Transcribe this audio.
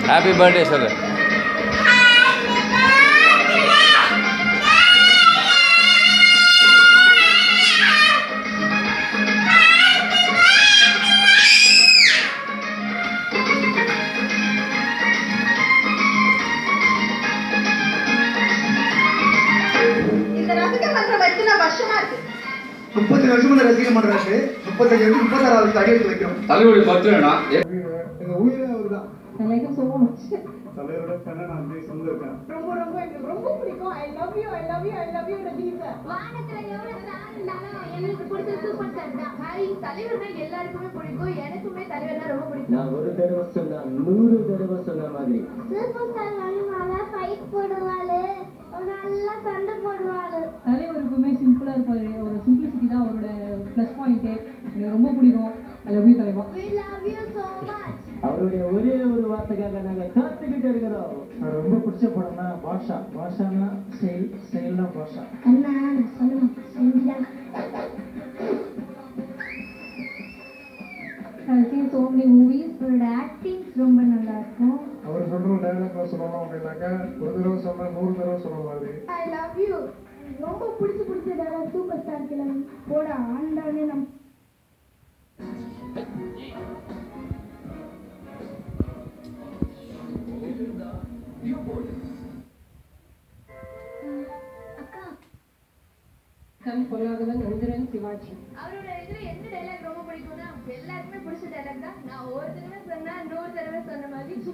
Happy birthday சொல்லு. இந்த ரசிக மன்றம் எடுத்து நான் வருஷமா இருக்கு. 30 வருஷமா ரசிக மன்றம் இருக்கு. 36வது அடி எடுத்து வைக்கிறோம். தலைவலி பத்துனா எங்க உயிரே அவர்தான். எனக்கு so much. தலைவரோட பண்ண நான் அப்படியே சொந்திருக்கேன். ரொம்ப எனக்கு ரொம்ப பிடிக்கும். I love you Rajini sir. வானத்துல எவ்வளவு ஸ்டார் இருந்தாலும் எனக்கு பிடிச்ச சூப்பர் ஸ்டார் தான். ஹாய், தலைவர்னா எல்லாருக்குமே பிடிக்கும். எனக்குமே தலைவர்னா ரொம்ப பிடிக்கும். நான் ஒரு தடவை சொன்னா 100 தடவை சொன்ன மாதிரி. சூப்பர் ஸ்டார் நல்லா ஃபைட் போடுவாரு, நல்லா சண்டை போடுவாரு. தலைவருக்குமே சிம்பிளா இருப்பாரு. ஒரு சிம்பிளிசிட்டி தான் அவரோட ப்ளஸ் பாயிண்ட். எனக்கு ரொம்ப பிடிக்கும். I love you தலைவா. We love you so much. அவருடைய ஒரே ஒரு வார்த்தைக்காக நாங்க காத்துக்கிட்டு இருக்கிறோம். ரொம்ப பிடிச்ச படம்னா பாஷா. பாஷானா ஸ்டைல்னா பாஷா. அண்ணா நான் சொல்லுவேன் செஞ்சா. I've seen so many movies. அவரோட ஆக்டிங் ரொம்ப நல்லா இருக்கும். அவர் சொல்ற டயலாக் சொல்லணும் அப்படின்னாக்க ஒரு தடவை சொன்னா 100 தடவை சொன்ன மாதிரி. I love you. ரொம்ப பிடிச்ச டயலாக் சூப்பர் ஸ்டார் கிளம்பி போட ஆண்டவனே நம் பொன்னாகவன் நந்திரன் சிவாஜி. அவரோட இதுல எந்த டைலாக் ரொம்ப பிடிக்கும்னா எல்லாருக்குமே பிடிச்ச டைலாக் தான். நான் ஒரு தடவை சொன்னா 100 தடவை சொன்ன மாதிரி